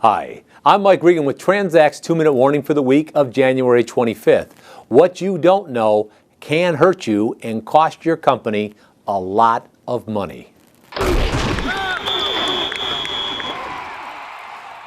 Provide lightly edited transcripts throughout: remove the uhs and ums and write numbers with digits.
Hi, I'm Mike Regan with TranzAct's 2-minute warning for the week of January 25th. What you don't know can hurt you and cost your company a lot of money.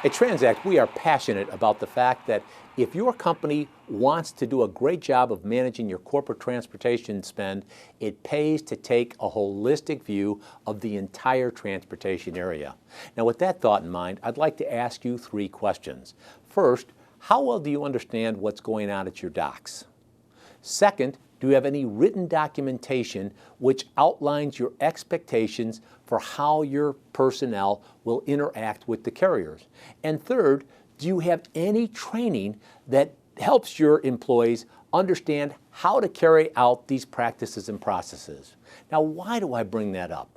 At TranzAct, we are passionate about the fact that if your company wants to do a great job of managing your corporate transportation spend, it pays to take a holistic view of the entire transportation area. Now, with that thought in mind, I'd like to ask you 3 questions. First, how well do you understand what's going on at your docks? Second, do you have any written documentation which outlines your expectations for how your personnel will interact with the carriers? And third, do you have any training that helps your employees understand how to carry out these practices and processes? Now, why do I bring that up?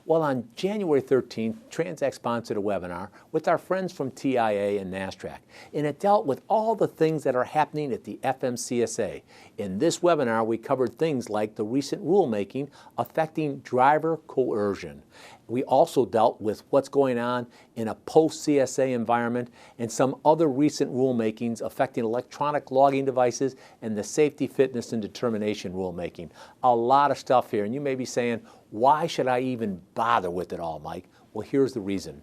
Well, on January 13th, TranzAct sponsored a webinar with our friends from TIA and NASSTRAC, and it dealt with all the things that are happening at the FMCSA. In this webinar, we covered things like the recent rulemaking affecting driver coercion. We also dealt with what's going on in a post-CSA environment and some other recent rulemakings affecting electronic logging devices and the safety, fitness, and determination rulemaking. A lot of stuff here, and you may be saying, why should I even bother with it all, Mike? Well, here's the reason.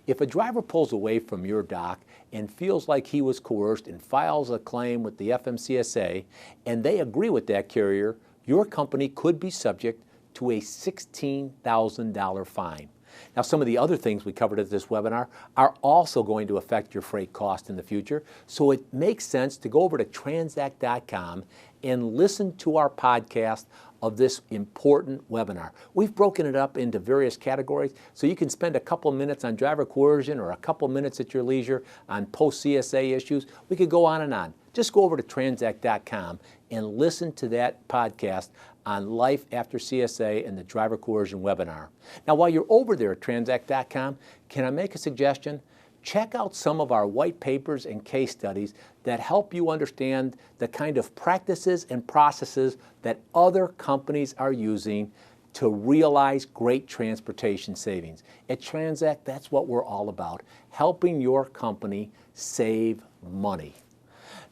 If a driver pulls away from your dock and feels like he was coerced and files a claim with the FMCSA, and they agree with that carrier, your company could be subject to a $16,000 fine. Now, some of the other things we covered at this webinar are also going to affect your freight cost in the future, so it makes sense to go over to TranzAct.com and listen to our podcast of this important webinar. We've broken it up into various categories, so you can spend a couple minutes on driver coercion or a couple minutes at your leisure on post-CSA issues. We could go on and on. Just go over to TranzAct.com and listen to that podcast on Life After CSA and the Driver Coercion webinar. Now, while you're over there at TranzAct.com, can I make a suggestion? Check out some of our white papers and case studies that help you understand the kind of practices and processes that other companies are using to realize great transportation savings. At TranzAct, that's what we're all about, helping your company save money.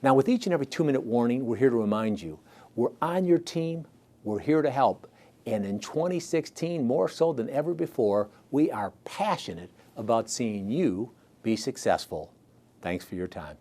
Now, with each and every 2-minute warning, we're here to remind you, we're on your team, we're here to help, and in 2016, more so than ever before, we are passionate about seeing you be successful. Thanks for your time.